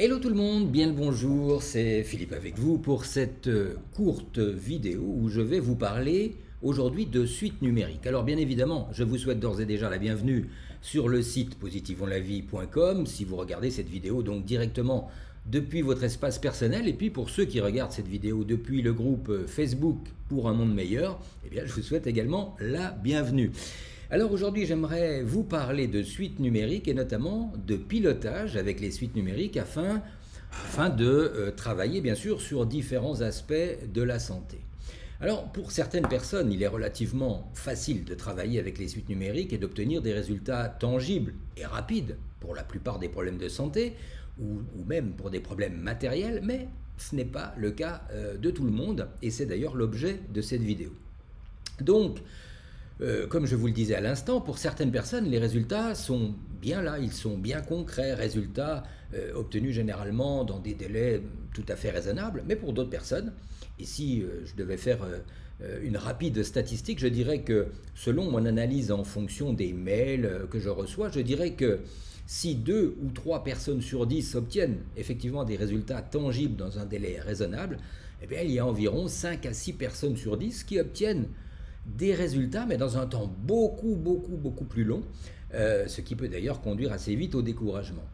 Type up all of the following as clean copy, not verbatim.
Hello tout le monde, bien le bonjour, c'est Philippe avec vous pour cette courte vidéo où je vais vous parler aujourd'hui de suite numérique. Alors bien évidemment, je vous souhaite d'ores et déjà la bienvenue sur le site positivonslavie.com si vous regardez cette vidéo donc directement depuis votre espace personnel, et puis pour ceux qui regardent cette vidéo depuis le groupe Facebook pour un monde meilleur, eh bien je vous souhaite également la bienvenue. Alors aujourd'hui, j'aimerais vous parler de suites numériques et notamment de pilotage avec les suites numériques afin de travailler bien sûr sur différents aspects de la santé. Alors pour certaines personnes, il est relativement facile de travailler avec les suites numériques et d'obtenir des résultats tangibles et rapides pour la plupart des problèmes de santé ou même pour des problèmes matériels, mais ce n'est pas le cas de tout le monde et c'est d'ailleurs l'objet de cette vidéo. Donc, comme je vous le disais à l'instant, pour certaines personnes, les résultats sont bien là, ils sont bien concrets, résultats obtenus généralement dans des délais tout à fait raisonnables, mais pour d'autres personnes, et si je devais faire une rapide statistique, je dirais que selon mon analyse en fonction des mails que je reçois, je dirais que si 2 ou 3 personnes sur 10 obtiennent effectivement des résultats tangibles dans un délai raisonnable, eh bien, il y a environ 5 à 6 personnes sur 10 qui obtiennent des résultats, mais dans un temps beaucoup plus long, ce qui peut d'ailleurs conduire assez vite au découragement.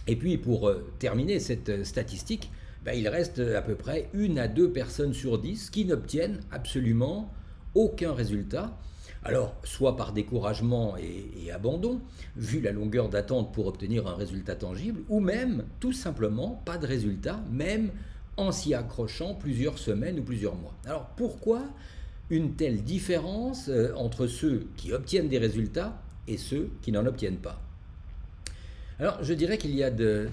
Et puis pour terminer cette statistique, il reste à peu près 1 à 2 personnes sur 10 qui n'obtiennent absolument aucun résultat. Alors, soit par découragement et abandon, vu la longueur d'attente pour obtenir un résultat tangible, ou même tout simplement pas de résultat, même en s'y accrochant plusieurs semaines ou plusieurs mois. Alors pourquoi une telle différence entre ceux qui obtiennent des résultats et ceux qui n'en obtiennent pas? Alors je dirais qu'il y a de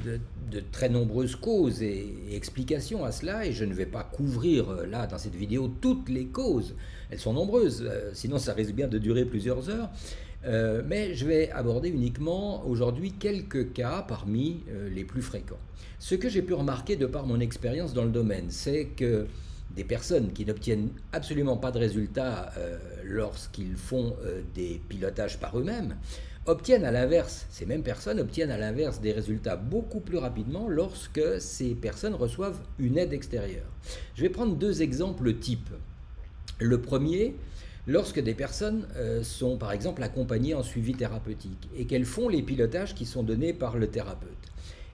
très nombreuses causes et explications à cela, et je ne vais pas couvrir là dans cette vidéo toutes les causes, elles sont nombreuses, sinon ça risque bien de durer plusieurs heures, mais je vais aborder uniquement aujourd'hui quelques cas parmi les plus fréquents. Ce que j'ai pu remarquer de par mon expérience dans le domaine, c'est que des personnes qui n'obtiennent absolument pas de résultats lorsqu'ils font des pilotages par eux-mêmes, obtiennent à l'inverse, ces mêmes personnes obtiennent à l'inverse des résultats beaucoup plus rapidement lorsque ces personnes reçoivent une aide extérieure. Je vais prendre 2 exemples types. Le premier, lorsque des personnes sont par exemple accompagnées en suivi thérapeutique et qu'elles font les pilotages qui sont donnés par le thérapeute.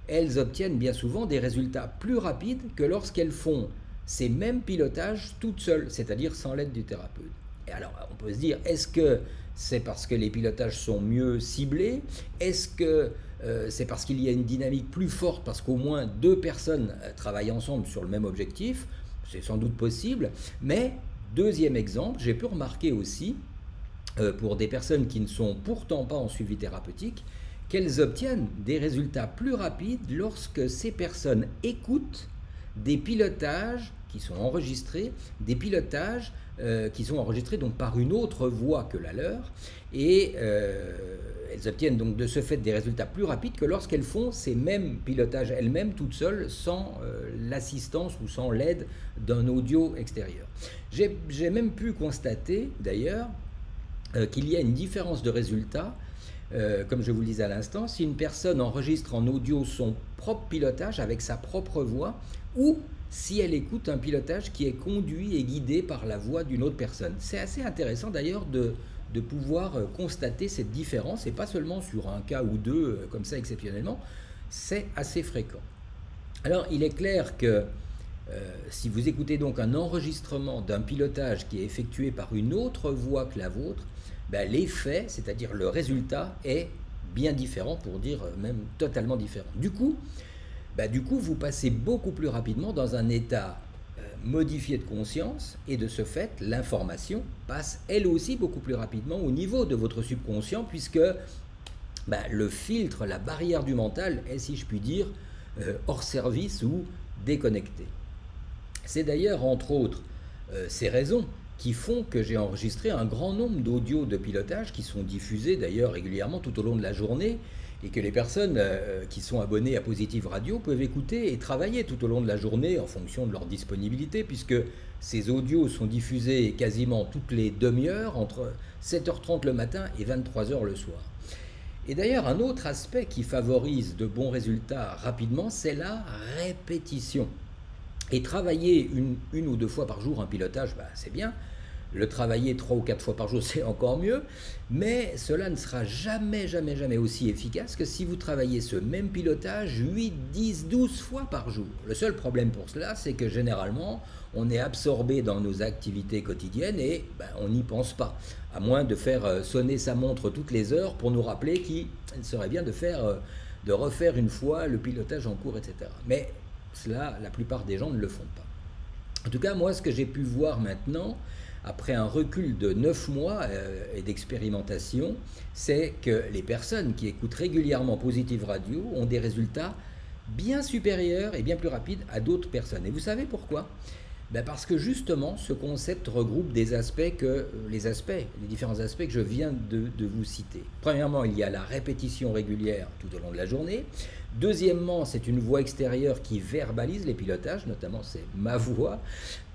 Elles obtiennent bien souvent des résultats plus rapides que lorsqu'elles font ces mêmes pilotages toutes seules, c'est-à-dire sans l'aide du thérapeute. Et alors, on peut se dire, est-ce que c'est parce que les pilotages sont mieux ciblés? Est-ce que c'est parce qu'il y a une dynamique plus forte, parce qu'au moins 2 personnes travaillent ensemble sur le même objectif? C'est sans doute possible, mais deuxième exemple, j'ai pu remarquer aussi, pour des personnes qui ne sont pourtant pas en suivi thérapeutique, qu'elles obtiennent des résultats plus rapides lorsque ces personnes écoutent des pilotages qui sont enregistrés, donc par une autre voix que la leur, et elles obtiennent donc de ce fait des résultats plus rapides que lorsqu'elles font ces mêmes pilotages elles-mêmes toutes seules sans l'assistance ou sans l'aide d'un audio extérieur. J'ai même pu constater d'ailleurs qu'il y a une différence de résultats. Comme je vous le disais à l'instant, si une personne enregistre en audio son propre pilotage avec sa propre voix, ou si elle écoute un pilotage qui est conduit et guidé par la voix d'une autre personne. C'est assez intéressant d'ailleurs de pouvoir constater cette différence, et pas seulement sur un cas ou 2 comme ça exceptionnellement, c'est assez fréquent. Alors il est clair que si vous écoutez donc un enregistrement d'un pilotage qui est effectué par une autre voix que la vôtre, l'effet, c'est-à-dire le résultat, est bien différent, pour dire même totalement différent. Du coup, vous passez beaucoup plus rapidement dans un état modifié de conscience, et de ce fait, l'information passe elle aussi beaucoup plus rapidement au niveau de votre subconscient, puisque le filtre, la barrière du mental est, si je puis dire, hors service ou déconnecté. C'est d'ailleurs, entre autres, ces raisons qui font que j'ai enregistré un grand nombre d'audios de pilotage qui sont diffusés d'ailleurs régulièrement tout au long de la journée, et que les personnes qui sont abonnées à Positive Radio peuvent écouter et travailler tout au long de la journée en fonction de leur disponibilité, puisque ces audios sont diffusés quasiment toutes les demi-heures, entre 7h30 le matin et 23h le soir. Et d'ailleurs, un autre aspect qui favorise de bons résultats rapidement, c'est la répétition. Et travailler une ou deux fois par jour un pilotage, c'est bien. Le travailler 3 ou 4 fois par jour, c'est encore mieux. Mais cela ne sera jamais, jamais, jamais aussi efficace que si vous travaillez ce même pilotage 8, 10, 12 fois par jour. Le seul problème pour cela, c'est que généralement, on est absorbé dans nos activités quotidiennes et on n'y pense pas. À moins de faire sonner sa montre toutes les heures pour nous rappeler qu'il serait bien de refaire une fois le pilotage en cours, etc. Mais cela, la plupart des gens ne le font pas. En tout cas, moi, ce que j'ai pu voir maintenant, après un recul de 9 mois et d'expérimentation, c'est que les personnes qui écoutent régulièrement Positive Radio ont des résultats bien supérieurs et bien plus rapides à d'autres personnes. Et vous savez pourquoi ? Parce que justement, ce concept regroupe les différents aspects que je viens de vous citer. Premièrement, il y a la répétition régulière tout au long de la journée. Deuxièmement, c'est une voix extérieure qui verbalise les pilotages, notamment c'est ma voix.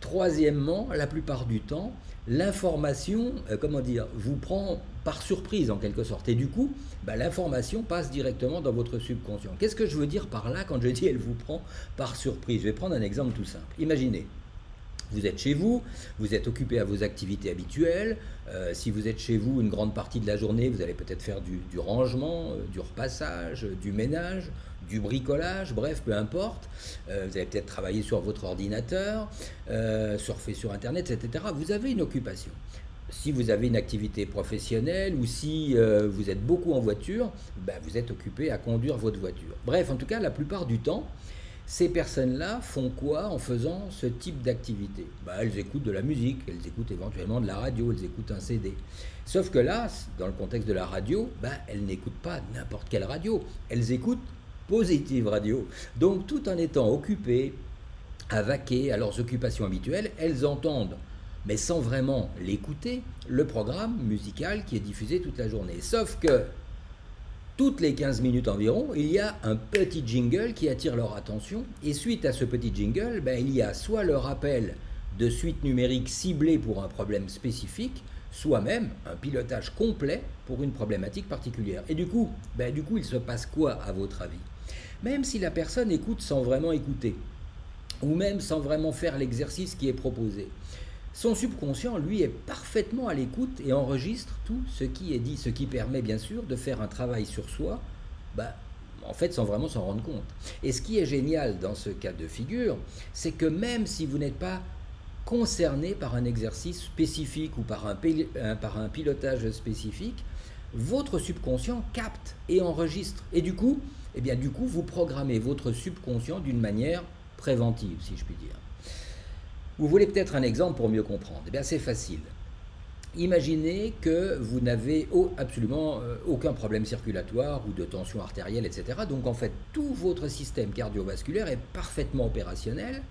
Troisièmement, la plupart du temps, l'information, vous prend par surprise en quelque sorte. Et du coup, l'information passe directement dans votre subconscient. Qu'est-ce que je veux dire par là quand je dis elle vous prend par surprise ? Je vais prendre un exemple tout simple. Imaginez. Vous êtes chez vous, vous êtes occupé à vos activités habituelles. Si vous êtes chez vous une grande partie de la journée, vous allez peut-être faire du rangement, du repassage, du ménage, du bricolage, bref, peu importe. Vous allez peut-être travailler sur votre ordinateur, surfer sur Internet, etc. Vous avez une occupation. Si vous avez une activité professionnelle ou si vous êtes beaucoup en voiture, vous êtes occupé à conduire votre voiture. Bref, en tout cas, la plupart du temps, ces personnes-là font quoi en faisant ce type d'activité ? Elles écoutent de la musique, elles écoutent éventuellement de la radio, elles écoutent un CD. Sauf que là, dans le contexte de la radio, elles n'écoutent pas n'importe quelle radio, elles écoutent Positive Radio. Donc tout en étant occupées à vaquer à leurs occupations habituelles, elles entendent, mais sans vraiment l'écouter, le programme musical qui est diffusé toute la journée. Sauf que toutes les 15 minutes environ, il y a un petit jingle qui attire leur attention. Et suite à ce petit jingle, il y a soit le rappel de suite numérique ciblée pour un problème spécifique, soit même un pilotage complet pour une problématique particulière. Et du coup, il se passe quoi à votre avis ? Même si la personne écoute sans vraiment écouter, ou même sans vraiment faire l'exercice qui est proposé, son subconscient, lui, est parfaitement à l'écoute et enregistre tout ce qui est dit, ce qui permet bien sûr de faire un travail sur soi, en fait sans vraiment s'en rendre compte. Et ce qui est génial dans ce cas de figure, c'est que même si vous n'êtes pas concerné par un exercice spécifique ou par un pilotage spécifique, votre subconscient capte et enregistre. Et du coup, vous programmez votre subconscient d'une manière préventive, si je puis dire. Vous voulez peut-être un exemple pour mieux comprendre ? C'est facile. Imaginez que vous n'avez absolument aucun problème circulatoire ou de tension artérielle, etc. Donc en fait, tout votre système cardiovasculaire est parfaitement opérationnel.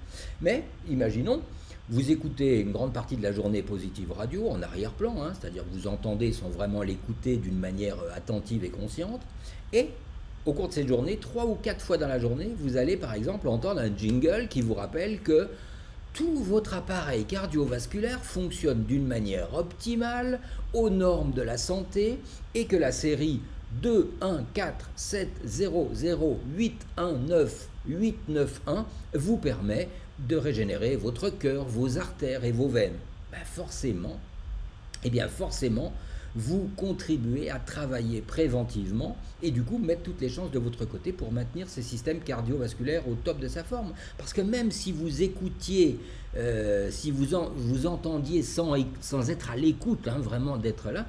Mais imaginons, vous écoutez une grande partie de la journée Positive Radio en arrière-plan, c'est-à-dire que vous entendez sans vraiment l'écouter d'une manière attentive et consciente. Et au cours de cette journée, 3 ou 4 fois dans la journée, vous allez par exemple entendre un jingle qui vous rappelle que tout votre appareil cardiovasculaire fonctionne d'une manière optimale, aux normes de la santé, et que la série 2, 1, 4, 7, 0, 0, 8, 1, 9, 8, 9, 1 vous permet de régénérer votre cœur, vos artères et vos veines. Forcément, vous contribuez à travailler préventivement et du coup mettre toutes les chances de votre côté pour maintenir ce système cardiovasculaire au top de sa forme. Parce que même si vous écoutiez, si vous entendiez sans être à l'écoute, vraiment d'être là,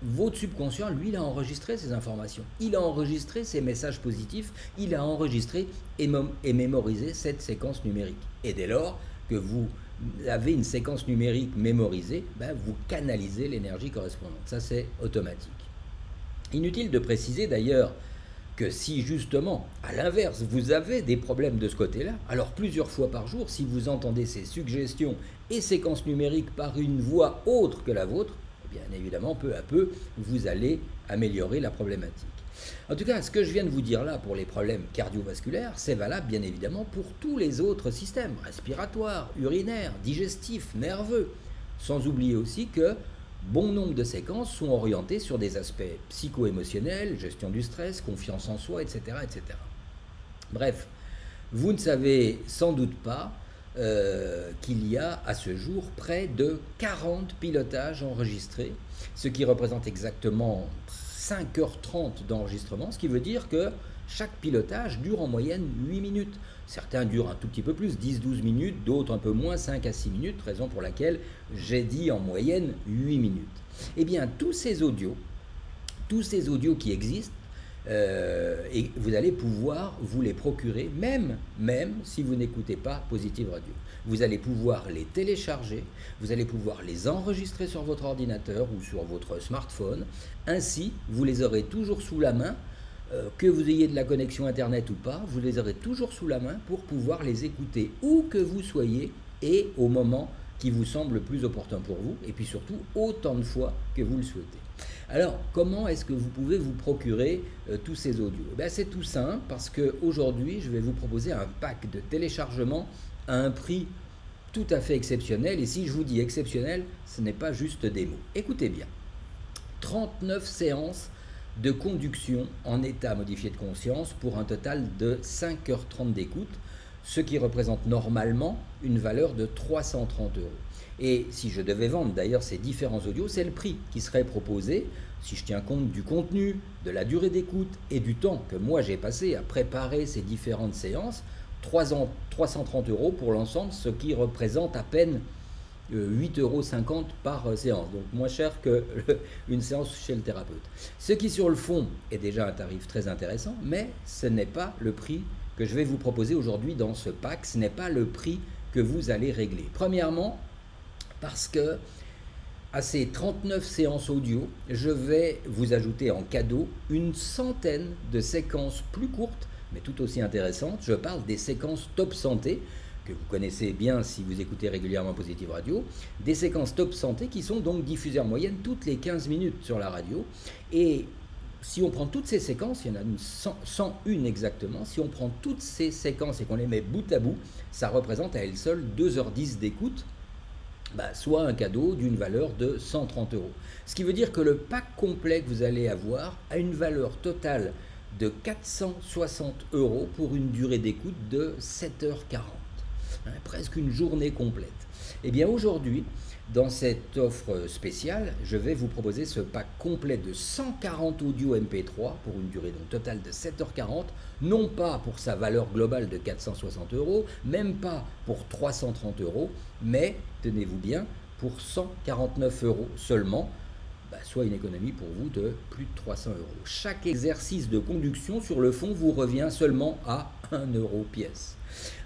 votre subconscient, lui, il a enregistré ces informations. Il a enregistré ces messages positifs, il a enregistré et mémorisé cette séquence numérique. Et dès lors que vous avez une séquence numérique mémorisée, vous canalisez l'énergie correspondante. Ça, c'est automatique. Inutile de préciser d'ailleurs que si justement, à l'inverse, vous avez des problèmes de ce côté-là, alors plusieurs fois par jour, si vous entendez ces suggestions et séquences numériques par une voix autre que la vôtre, bien évidemment, peu à peu, vous allez améliorer la problématique. En tout cas, ce que je viens de vous dire là pour les problèmes cardiovasculaires, c'est valable bien évidemment pour tous les autres systèmes respiratoires, urinaires, digestifs, nerveux. Sans oublier aussi que bon nombre de séquences sont orientées sur des aspects psycho-émotionnels, gestion du stress, confiance en soi, etc. etc. Bref, vous ne savez sans doute pas qu'il y a à ce jour près de 40 pilotages enregistrés, ce qui représente exactement 5h30 d'enregistrement, ce qui veut dire que chaque pilotage dure en moyenne 8 minutes. Certains durent un tout petit peu plus, 10-12 minutes, d'autres un peu moins, 5 à 6 minutes, raison pour laquelle j'ai dit en moyenne 8 minutes. Eh bien, tous ces audios qui existent, et vous allez pouvoir vous les procurer, même si vous n'écoutez pas Positive Radio. Vous allez pouvoir les télécharger, vous allez pouvoir les enregistrer sur votre ordinateur ou sur votre smartphone. Ainsi, vous les aurez toujours sous la main, que vous ayez de la connexion Internet ou pas, vous les aurez toujours sous la main pour pouvoir les écouter où que vous soyez et au moment qui vous semble le plus opportun pour vous, et puis surtout autant de fois que vous le souhaitez. Alors, comment est-ce que vous pouvez vous procurer tous ces audios? C'est tout simple, parce qu'aujourd'hui, je vais vous proposer un pack de téléchargement à un prix tout à fait exceptionnel. Et si je vous dis exceptionnel, ce n'est pas juste des mots. Écoutez bien, 39 séances de conduction en état modifié de conscience pour un total de 5h30 d'écoute, ce qui représente normalement une valeur de 330 €. Et si je devais vendre d'ailleurs ces différents audios, c'est le prix qui serait proposé, si je tiens compte du contenu, de la durée d'écoute et du temps que moi j'ai passé à préparer ces différentes séances, 330 € pour l'ensemble, ce qui représente à peine 8,50 € par séance, donc moins cher qu'une séance chez le thérapeute. Ce qui sur le fond est déjà un tarif très intéressant, mais ce n'est pas le prix que je vais vous proposer aujourd'hui dans ce pack, ce n'est pas le prix que vous allez régler. Premièrement, parce que à ces 39 séances audio, je vais vous ajouter en cadeau une centaine de séquences plus courtes, mais tout aussi intéressantes. Je parle des séquences Top Santé, que vous connaissez bien si vous écoutez régulièrement Positive Radio, des séquences Top Santé qui sont donc diffusées en moyenne toutes les 15 minutes sur la radio. Et si on prend toutes ces séquences, il y en a 101 exactement, si on prend toutes ces séquences et qu'on les met bout à bout, ça représente à elle seule 2h10 d'écoute, soit un cadeau d'une valeur de 130 €. Ce qui veut dire que le pack complet que vous allez avoir a une valeur totale de 460 € pour une durée d'écoute de 7h40. Presque une journée complète. Et bien aujourd'hui, dans cette offre spéciale, je vais vous proposer ce pack complet de 140 audios MP3 pour une durée donc totale de 7h40, non pas pour sa valeur globale de 460 €, même pas pour 330 €, mais, tenez-vous bien, pour 149 € seulement, soit une économie pour vous de plus de 300 €. Chaque exercice de conduction sur le fond vous revient seulement à 1 € pièce.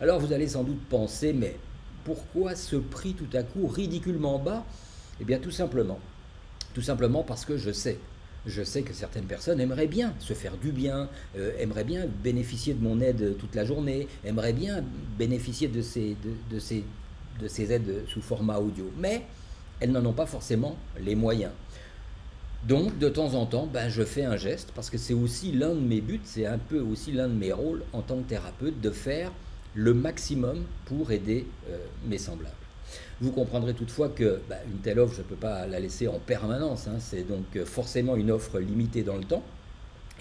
Alors vous allez sans doute penser, mais pourquoi ce prix tout à coup ridiculement bas? Eh bien tout simplement parce que je sais que certaines personnes aimeraient bien se faire du bien, aimeraient bien bénéficier de mon aide toute la journée, aimeraient bien bénéficier de ces aides sous format audio, mais elles n'en ont pas forcément les moyens. Donc, de temps en temps, je fais un geste, parce que c'est aussi l'un de mes buts, c'est un peu aussi l'un de mes rôles en tant que thérapeute, de faire le maximum pour aider mes semblables. Vous comprendrez toutefois que une telle offre, je ne peux pas la laisser en permanence, c'est donc forcément une offre limitée dans le temps.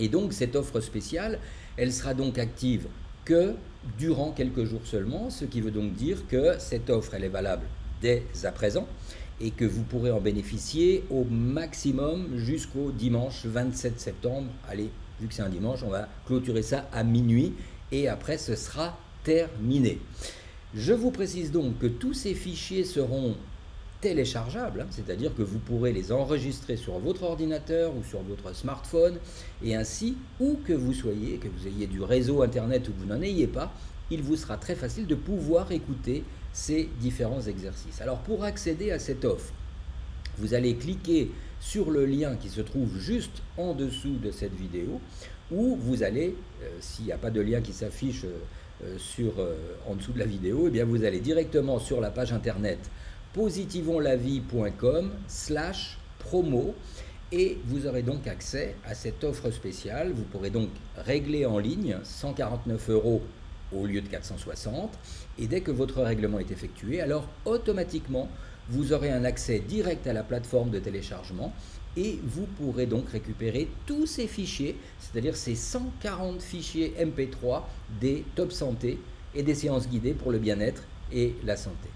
Et donc, cette offre spéciale, elle sera donc active que durant quelques jours seulement, ce qui veut donc dire que cette offre, elle est valable dès à présent, et que vous pourrez en bénéficier au maximum jusqu'au dimanche 27 septembre. Allez, vu que c'est un dimanche, on va clôturer ça à minuit et après ce sera terminé. Je vous précise donc que tous ces fichiers seront téléchargeables, c'est-à-dire que vous pourrez les enregistrer sur votre ordinateur ou sur votre smartphone, et ainsi, où que vous soyez, que vous ayez du réseau internet ou que vous n'en ayez pas, il vous sera très facile de pouvoir écouter ces différents exercices. Alors pour accéder à cette offre, vous allez cliquer sur le lien qui se trouve juste en dessous de cette vidéo, ou vous allez, s'il n'y a pas de lien qui s'affiche en dessous de la vidéo, eh bien vous allez directement sur la page internet positivonlavie.com/promo et vous aurez donc accès à cette offre spéciale. Vous pourrez donc régler en ligne 149 € au lieu de 460, et dès que votre règlement est effectué, alors automatiquement Vous aurez un accès direct à la plateforme de téléchargement et vous pourrez donc récupérer tous ces fichiers, c'est-à-dire ces 140 fichiers MP3 des top santé et des séances guidées pour le bien-être et la santé.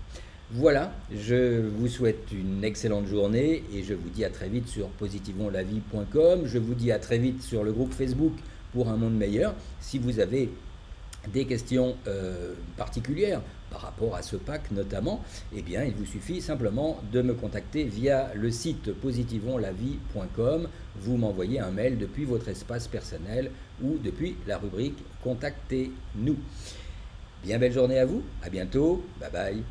Voilà, je vous souhaite une excellente journée et je vous dis à très vite sur positivonlavie.com. Je vous dis à très vite sur le groupe Facebook pour un monde meilleur. Si vous avez des questions particulières par rapport à ce pack notamment, eh bien il vous suffit simplement de me contacter via le site positivonlavie.com. Vous m'envoyez un mail depuis votre espace personnel ou depuis la rubrique Contactez-nous. Bien belle journée à vous, à bientôt, bye bye.